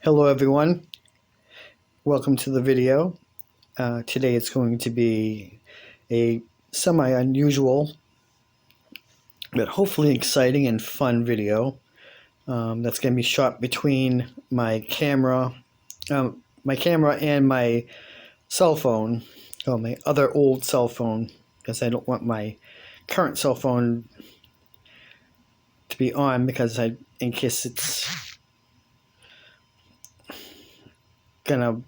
Hello everyone, welcome to the video. Today it's going to be a semi-unusual but hopefully exciting and fun video that's going to be shot between my camera and my cell phone, or my other old cell phone, because I don't want my current cell phone to be on in case it's gonna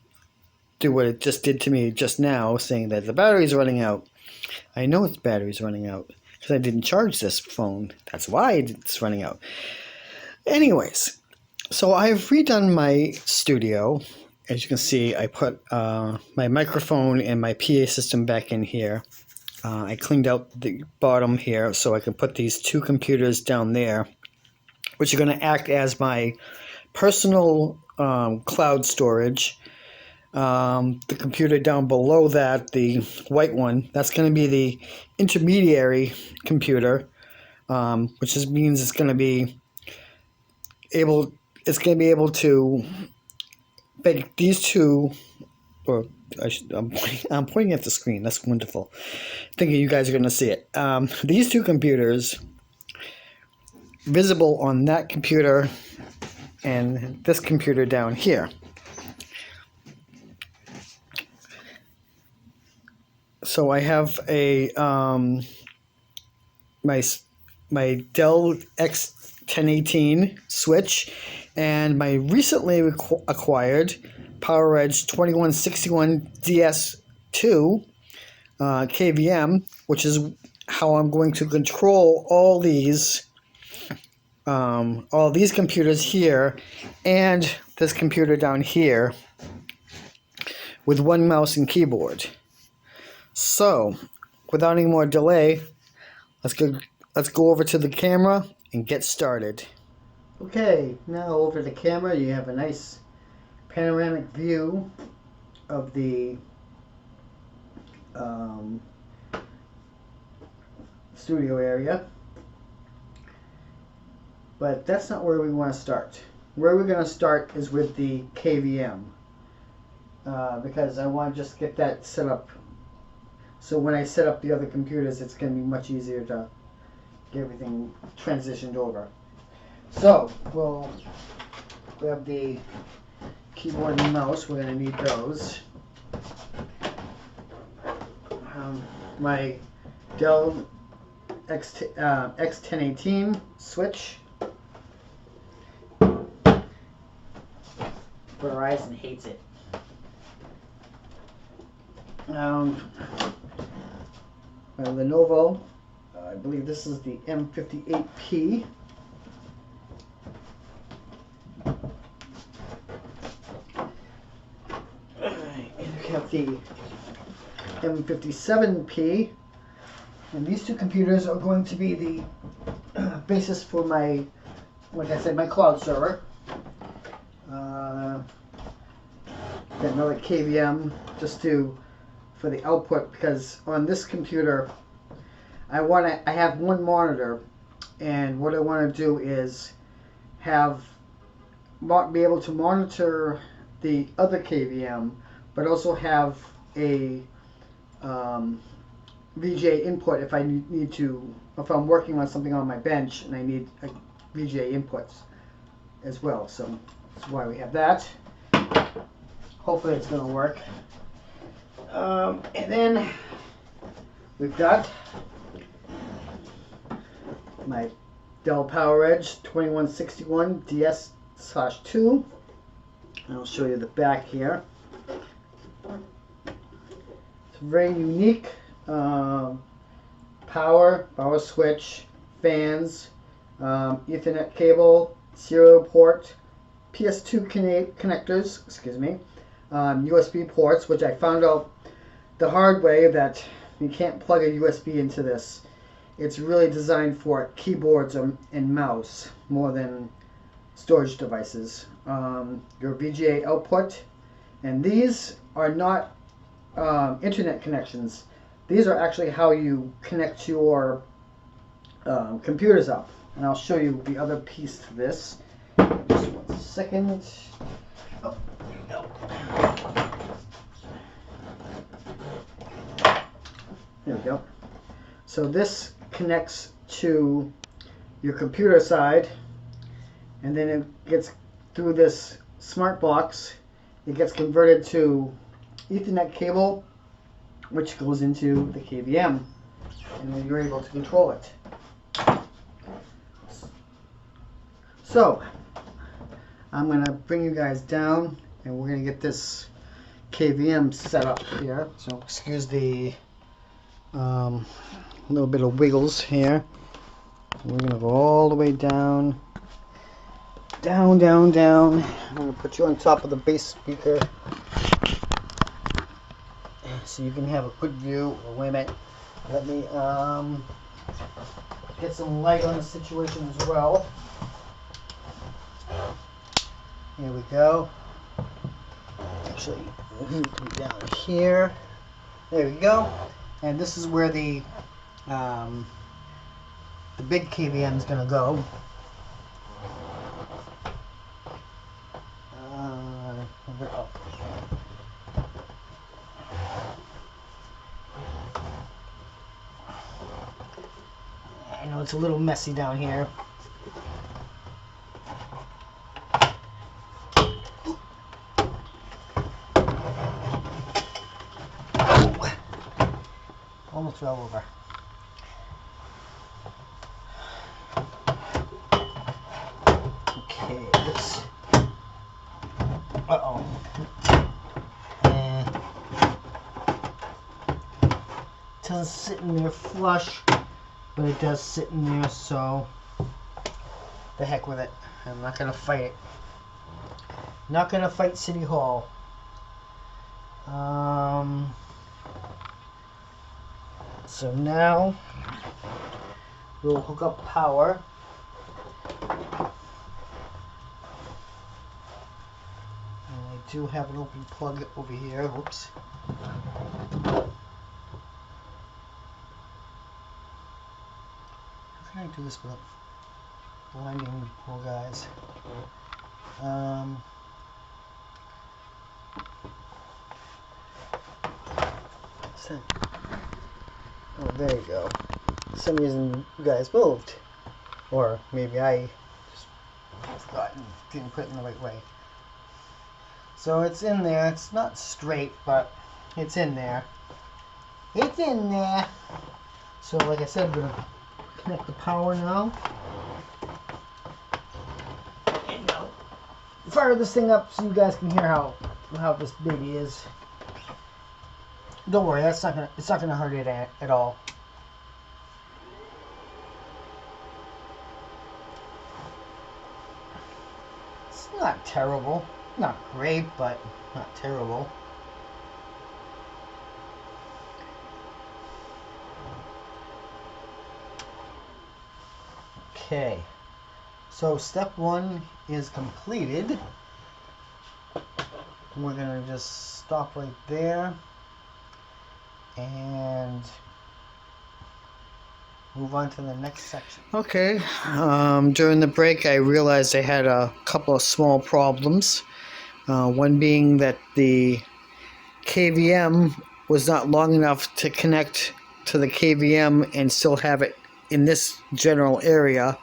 do what it just did to me just now, saying that the battery's running out. I know its battery's running out because I didn't charge this phone. That's why it's running out. Anyways, so I've redone my studio. As you can see, I put my microphone and my PA system back in here. I cleaned out the bottom here so I can put these two computers down there, which are going to act as my personal cloud storage. The computer down below that, the white one, that's going to be the intermediary computer, which means it's going to be able to make these two, or I'm pointing at the screen. That's wonderful. Thinking you guys are going to see it. These two computers visible on that computer and this computer down here. So I have a my Dell X1018 switch and my recently acquired Poweredge 2161 DS2 KVM, which is how I'm going to control all these computers here and this computer down here with one mouse and keyboard. So, without any more delay, let's go over to the camera and get started. Okay, now over the camera, you have a nice panoramic view of the studio area. But that's not where we want to start. Where we're going to start is with the KVM, because I want to just get that set up. So when I set up the other computers, it's going to be much easier to get everything transitioned over. So we'll grab the keyboard and mouse. We're going to need those. My Dell X1018 switch. Verizon hates it. Lenovo, I believe this is the M58P. And we have the M57P, and these two computers are going to be the basis for my, like I said, my cloud server. Got another KVM just for the output, because on this computer I have one monitor, and what I want to do is be able to monitor the other KVM, but also have a VGA input if I need to, if I'm working on something on my bench and I need a VGA inputs as well. So that's why we have that. Hopefully it's going to work. And then we've got my Dell Poweredge 2161 DS/2. I'll show you the back here. It's a very unique power switch, fans, Ethernet cable, serial port, PS2 connectors, USB ports, which I found out the hard way that you can't plug a USB into this. It's really designed for keyboards and mouse more than storage devices. Your VGA output, and these are not internet connections. These are actually how you connect your computers up. And I'll show you the other piece to this. Just one second. Oh, there we go. There we go. So this connects to your computer side, and then it gets through this smart box. It gets converted to Ethernet cable, which goes into the KVM, and then you're able to control it. So I'm going to bring you guys down, and we're going to get this KVM set up here. So excuse the little bit of wiggles here. We're going to go all the way down, down, down, down. I'm going to put you on top of the bass speaker so you can have a good view. Oh, wait a minute. Let me get some light on the situation as well. Here we go. Actually, we'll move you down here. There we go. And this is where the big KVM is going to go. I know it's a little messy down here. Almost fell over. Okay, let's. Uh-oh. And it doesn't sit in there flush, but it does sit in there, so the heck with it. I'm not gonna fight it. Not gonna fight City Hall. So now we'll hook up power. And I do have an open plug over here. Whoops. How can I do this without blinding you poor guys? What's that? Oh, there you go. For some reason you guys moved. Or maybe I just forgot and didn't put it in the right way. So it's in there. It's not straight, but it's in there. It's in there. So like I said, we're going to connect the power now. And go. Fire this thing up so you guys can hear how this baby is. Don't worry, it's not gonna hurt it at all. It's not terrible, not great, but not terrible. Okay, so step one is completed. We're gonna just stop right there and move on to the next section. Okay, during the break I realized I had a couple of small problems. One being that the KVM was not long enough to connect to the KVM and still have it in this general area.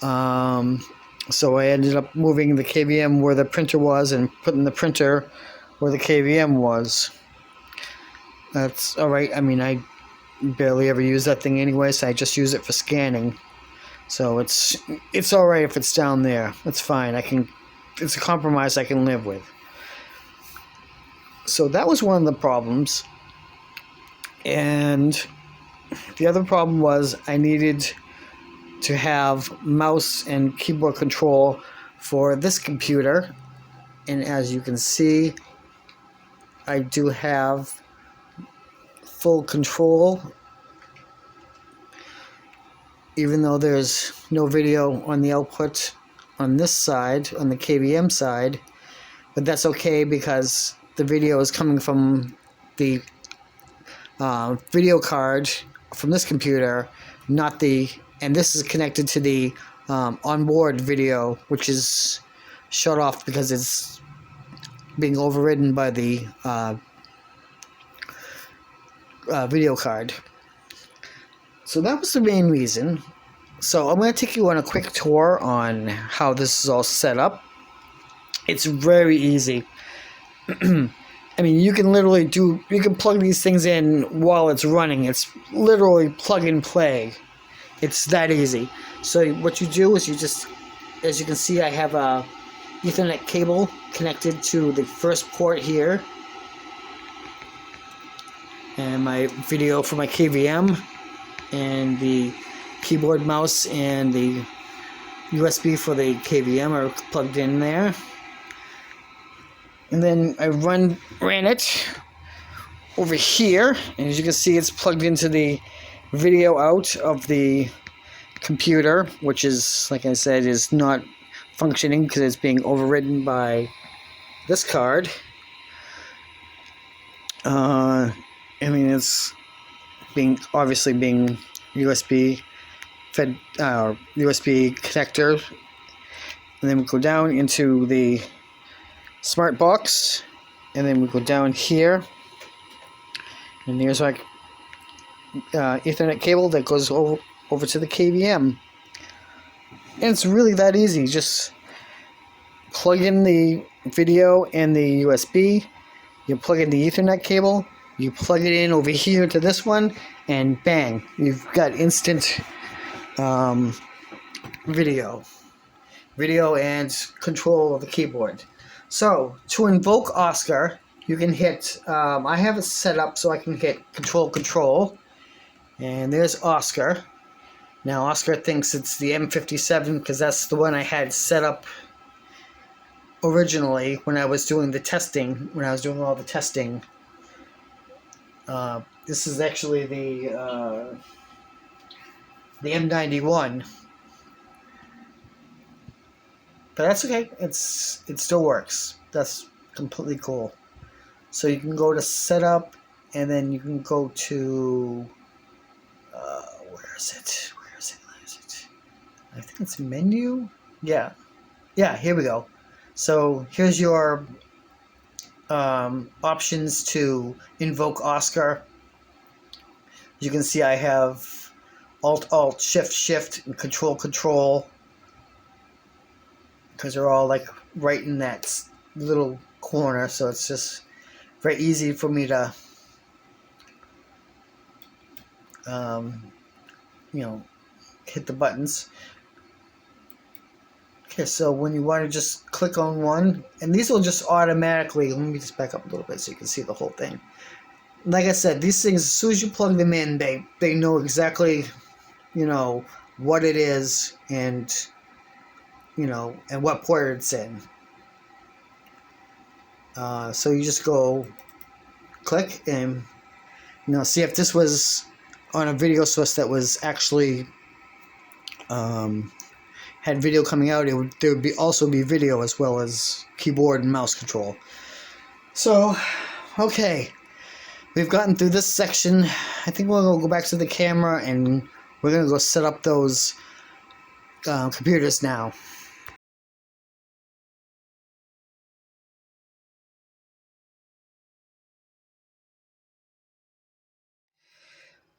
So I ended up moving the KVM where the printer was and putting the printer where the KVM was. That's alright. I mean, I barely ever use that thing anyway, so I just use it for scanning. So it's alright if it's down there. It's fine. It's a compromise I can live with. So that was one of the problems. And the other problem was I needed to have mouse and keyboard control for this computer. And as you can see, I do have full control, even though there's no video on the output on this side, on the KVM side, but that's okay because the video is coming from the video card from this computer, not the, and this is connected to the onboard video, which is shut off because it's being overridden by the video card. So that was the main reason. So I'm going to take you on a quick tour on how this is all set up. It's very easy. I mean, you can literally you can plug these things in while it's running. It's literally plug and play. It's that easy. So what you do is you just, as you can see, I have a Ethernet cable connected to the first port here. And my video for my KVM. And the keyboard, mouse, and the USB for the KVM are plugged in there. And then I ran it over here, and as you can see, it's plugged into the video out of the computer, which is, like I said, is not functioning because it's being overridden by this card. I mean, it's obviously being USB fed, USB connector, and then we go down into the smart box, and then we go down here, and there's like Ethernet cable that goes over to the KVM. And it's really that easy. Just plug in the video and the USB, you plug in the Ethernet cable, you plug it in over here to this one, and bang, you've got instant video and control of the keyboard. So to invoke Oscar, you can hit, I have it set up so I can hit control, and there's Oscar. Now Oscar thinks it's the M57 because that's the one I had set up originally when I was doing the testing, when I was doing all the testing. This is actually the M91, but that's okay. It still works. That's completely cool. So you can go to setup, and then you can go to where is it? I think it's menu. Yeah. Here we go. So here's your options to invoke Oscar. You can see I have Alt Shift and Control because they're all like right in that little corner, so it's just very easy for me to hit the buttons. Okay, so when you want to just click on one, and these will just automatically, let me just back up a little bit so you can see the whole thing. Like I said, these things, as soon as you plug them in, they know exactly, what it is, and, and what port it's in. So you just go click and, see if this was on a video source that was actually, had video coming out, there would also be video as well as keyboard and mouse control. So, okay, we've gotten through this section. I think we're going to go back to the camera and we're going to go set up those computers now.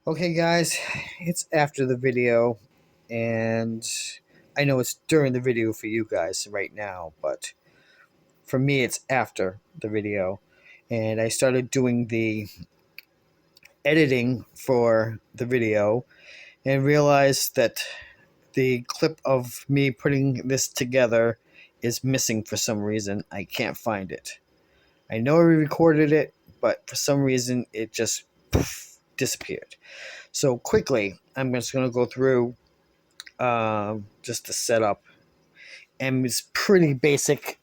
Okay guys, it's after the video, and I know it's during the video for you guys right now, but for me it's after the video, and I started doing the editing for the video and realized that the clip of me putting this together is missing for some reason. I can't find it. I know I recorded it, but for some reason it just disappeared. So quickly, I'm just going to go through just the setup, and it's pretty basic.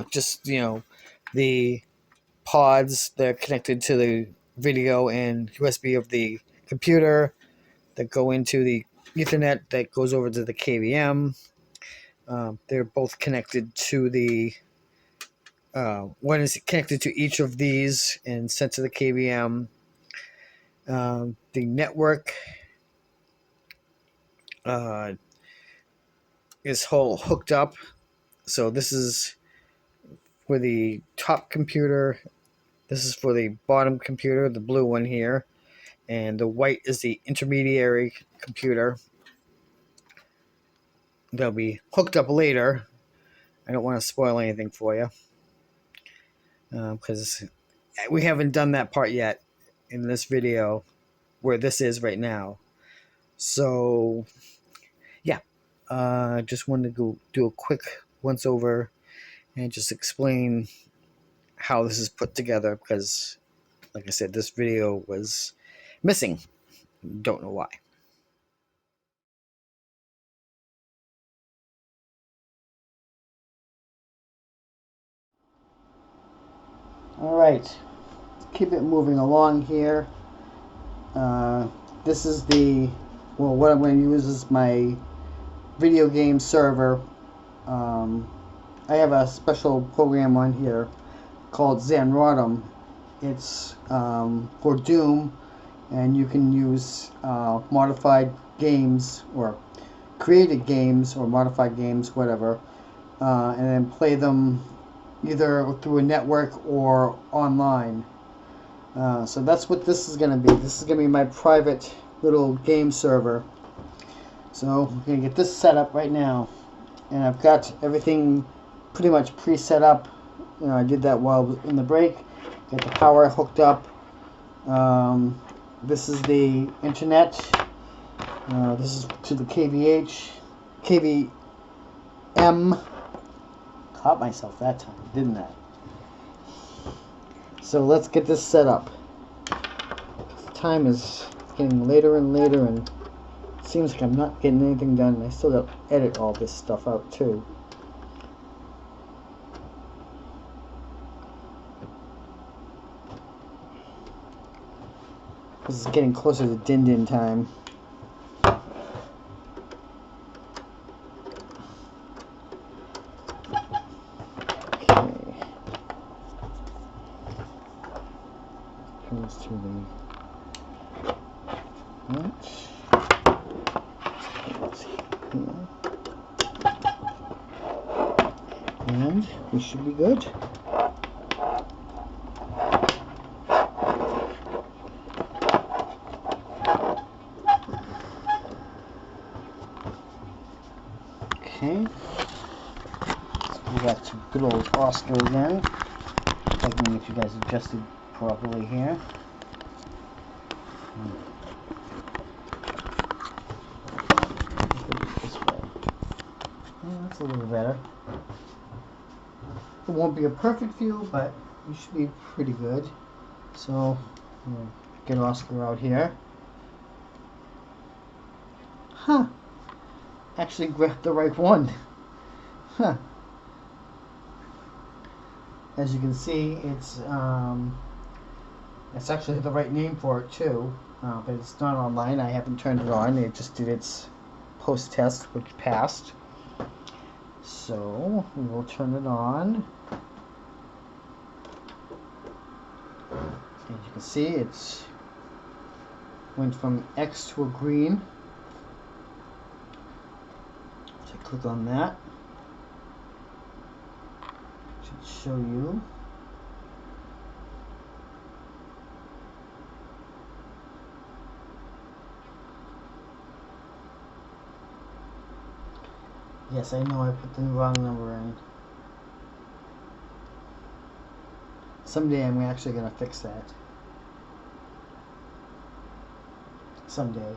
Just the pods, they're connected to the video and USB of the computer that go into the Ethernet that goes over to the KVM. They're both connected to the one is connected to each of these and sent to the KVM. The network is whole hooked up. So this is for the top computer. This is for the bottom computer, the blue one here. And the white is the intermediary computer. They'll be hooked up later. I don't want to spoil anything for you, because we haven't done that part yet in this video where this is right now. So yeah, just wanted to go do a quick once over and just explain how this is put together, because like I said, this video was missing. Don't know why. All right, let's keep it moving along here. This is what I'm going to use is my video game server. I have a special program on here called Zanrodum. It's for Doom, and you can use modified games or created games or modified games, whatever, and then play them either through a network or online. So that's what this is going to be. This is going to be my private little game server. So I'm going to get this set up right now. And I've got everything pretty much pre-set up. I did that while in the break. Got the power hooked up. This is the internet. This is to the KVM. Caught myself that time, didn't I? So let's get this set up. Time is getting later and later, and it seems like I'm not getting anything done. I still got to edit all this stuff out too. This is getting closer to din time. Comes to the and we should be good. Okay, so we got some good old Oscar again. Let me get you guys adjusted properly here. This way. Yeah, that's a little better. It won't be a perfect view, but we should be pretty good. So, get Oscar out here. Huh. Actually grabbed the right one. Huh. As you can see, it's actually the right name for it too, but it's not online. I haven't turned it on. It just did its post-test, which passed. So we will turn it on. As you can see, it's went from X to a green. So click on that. Should show you. Yes, I know I put the wrong number in. Someday I'm actually going to fix that. Someday.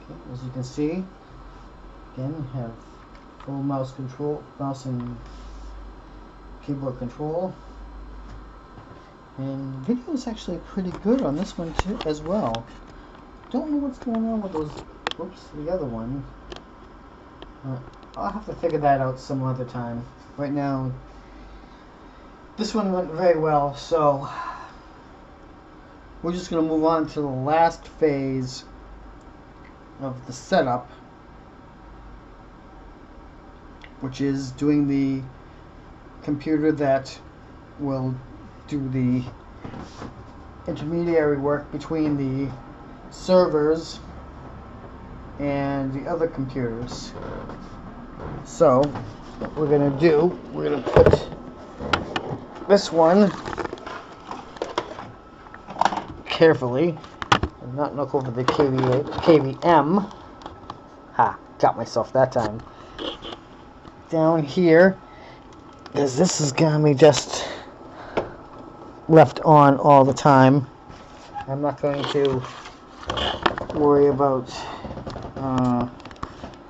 Okay, as you can see, again, we have full mouse and keyboard control. And video is actually pretty good on this one too, as well. Don't know what's going on with those. Oops, the other one. I'll have to figure that out some other time. Right now, this one went very well, so we're just going to move on to the last phase of the setup, which is doing the computer that will do the intermediary work between the servers and the other computers. So what we're going to do, we're going to put this one carefully and not knock over the KVM. Ha, got myself that time. Down here, because this is going to be just left on all the time. I'm not going to worry about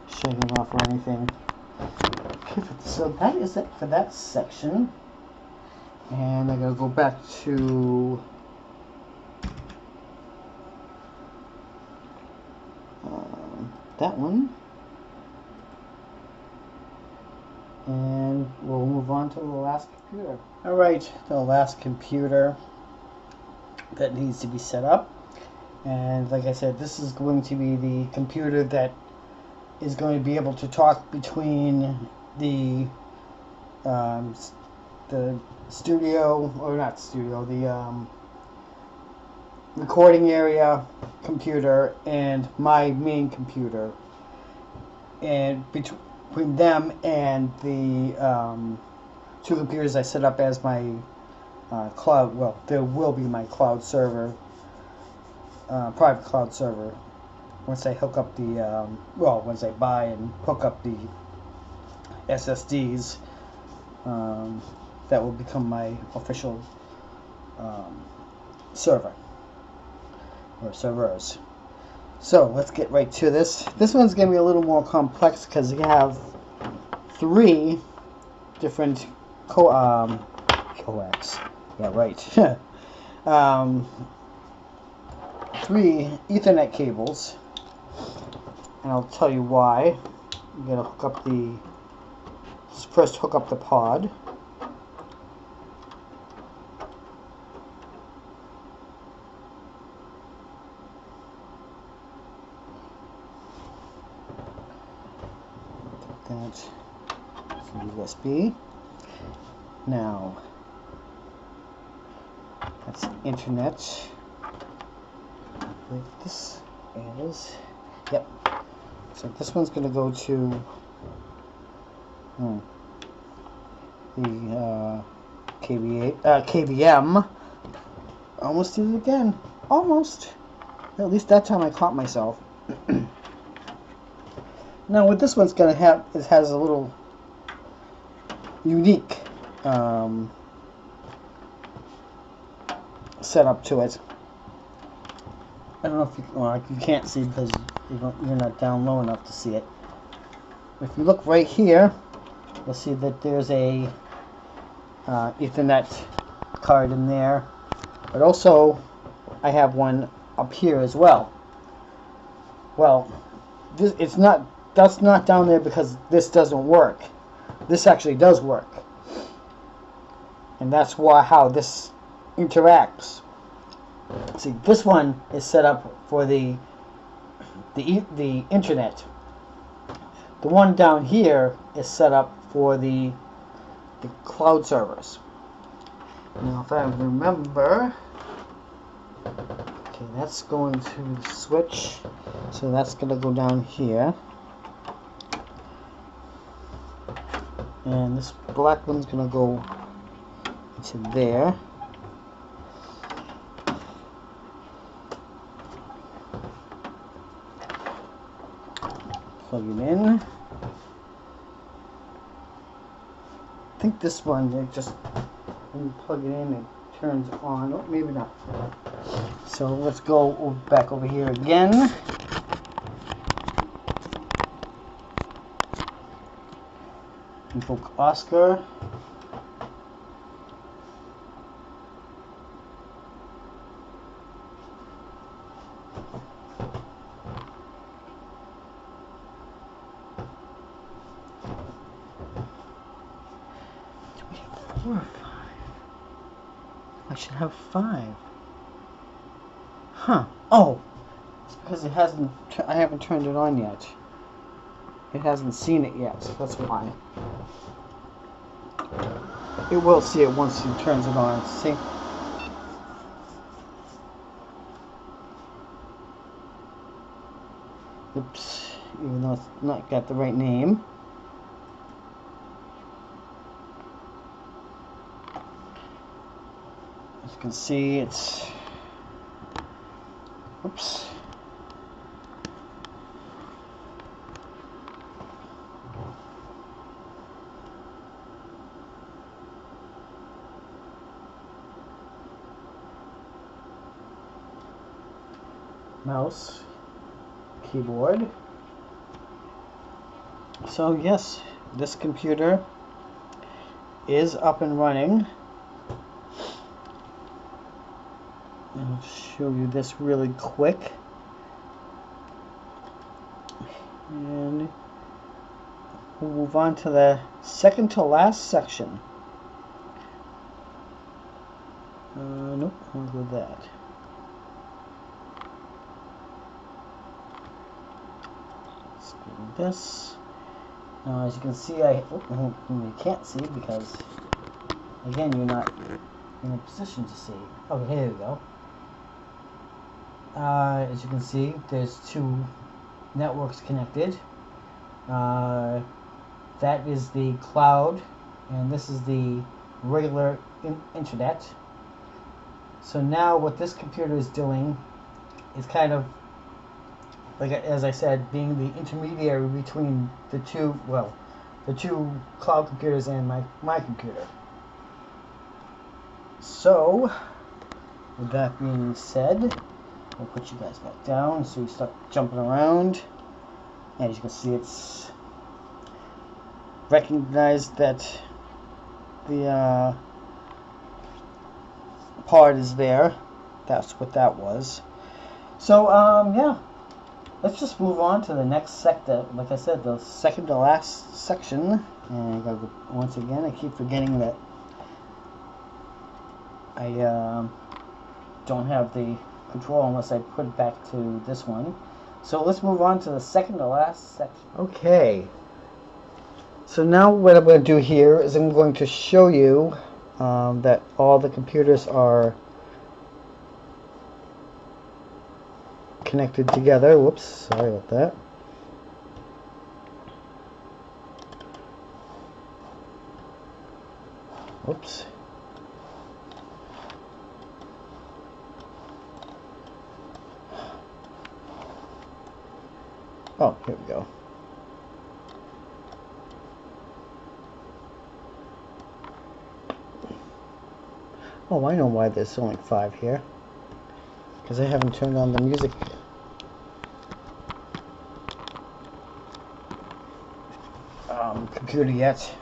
shutting it off or anything. Okay, so that is it for that section. And I'm going to go back to that one. And we'll move on to the last computer. Alright, the last computer that needs to be set up. And like I said, this is going to be the computer that is going to be able to talk between the studio, or not studio, the recording area computer and my main computer. And between them and the two computers I set up as my cloud, well, there will be my cloud server, private cloud server, once I hook up the, once I buy and hook up the SSDs, that will become my official server, or servers. So let's get right to this. This one's going to be a little more complex because you have three different coax. Yeah, right. 3 Ethernet cables, and I'll tell you why. I'm going to hook up first hook up the pod. That's USB. Now, that's internet. Like this is. Yep. So this one's going to go to the KVM. Almost did it again. Almost. At least that time I caught myself. Now what this one's going to have is has a little unique setup to it. I don't know if you can't see because you're not down low enough to see it. If you look right here, you'll see that there's a Ethernet card in there, but also I have one up here as well. Well, that's not down there because this doesn't work. This actually does work, and that's how this interacts. See, this one is set up for the internet. The one down here is set up for the cloud servers. Now, if I remember, okay, that's going to the switch, so that's going to go down here, and this black one's going to go into there. Plug it in. I think this one, when you plug it in, it turns on. Oh, maybe not. So let's go back over here again. Invoke Oscar. Or 5. I should have 5. Huh. Oh, it's because I haven't turned it on yet. It hasn't seen it yet, so that's why. It will see it once it turns it on. See? Oops. Even though it's not got the right name. As you can see, it's, oops. Mouse, keyboard. So yes, this computer is up and running. I'll show you this really quick. And we'll move on to the second to last section. Nope, I'll go with that. Let's do this. Now, as you can see, you can't see because, again, you're not in a position to see. Okay, here we go. As you can see, there's two networks connected. That is the cloud, and this is the regular internet. So now what this computer is doing is kind of, like as I said, being the intermediary between the two, well, the two cloud computers and my computer. So, with that being said, I'll put you guys back down so you start jumping around. And as you can see, it's recognized that the part is there. That's what that was. So, yeah. Let's just move on to the next sector. Like I said, the second to last section. And I gotta go, once again, I keep forgetting that I don't have the control unless I put it back to this one. So let's move on to the second to last section. Okay. So now what I'm going to do here is I'm going to show you that all the computers are connected together. Whoops, sorry about that. Whoops. Oh, here we go. Oh, I know why there's only 5 here. Because I haven't turned on the music. Computer yet.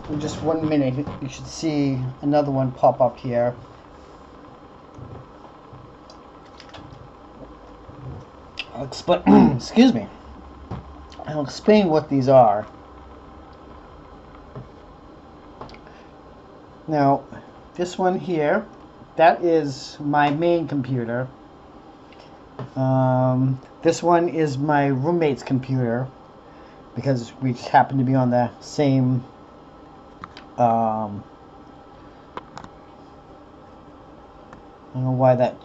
In just 1 minute, you should see another one pop up here. I'll explain. Excuse me. I'll explain what these are. Now, this one here, that is my main computer. This one is my roommate's computer because we just happen to be on the same I don't know why that.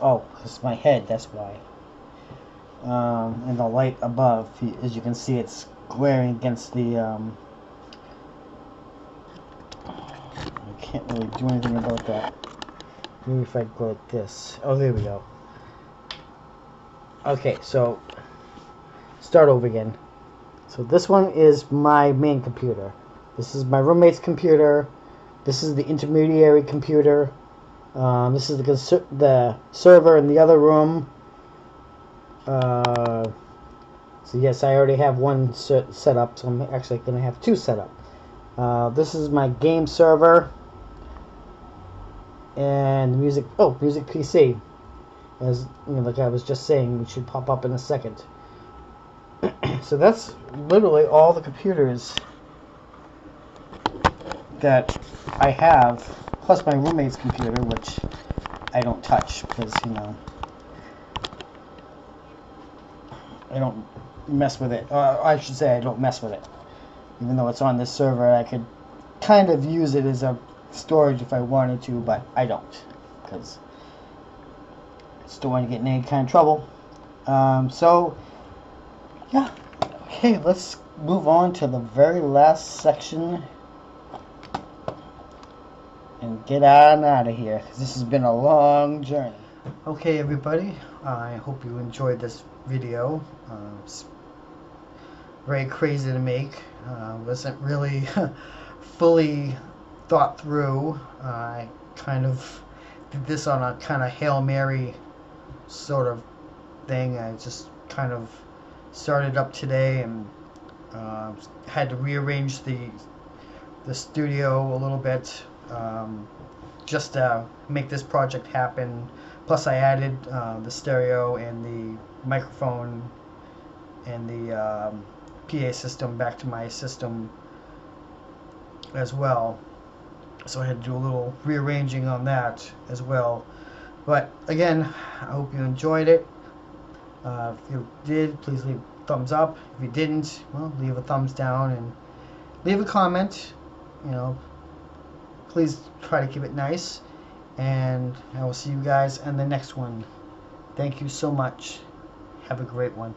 Oh, it's my head. That's why. And the light above, as you can see, it's glaring against the. I can't really do anything about that. Maybe if I go like this. Oh, there we go. Okay, so start over again. So this one is my main computer. This is my roommate's computer. This is the intermediary computer. This is the server in the other room. So yes, I already have one set up, so I'm actually going to have 2 set up. This is my game server. And music PC. As you know, like I was just saying, it should pop up in a second. So that's literally all the computers that I have, plus my roommate's computer, which I don't touch because, you know, I don't mess with it. I should say I don't mess with it. Even though it's on this server, I could kind of use it as a storage if I wanted to, but I don't, because I just don't want to get in any kind of trouble. So, yeah, Okay, let's move on to the very last section and get on out of here, because this has been a long journey. Okay, everybody, I hope you enjoyed this video. It's very crazy to make. Wasn't really fully thought through. I kind of did this on a kind of Hail Mary sort of thing. I just kind of started up today and had to rearrange the studio a little bit, just to make this project happen. Plus I added the stereo and the microphone and the PA system back to my system as well. So I had to do a little rearranging on that as well. But again, I hope you enjoyed it. If you did, please leave a thumbs up. If you didn't, well, leave a thumbs down and leave a comment. You know, please try to keep it nice. And I will see you guys in the next one. Thank you so much. Have a great one.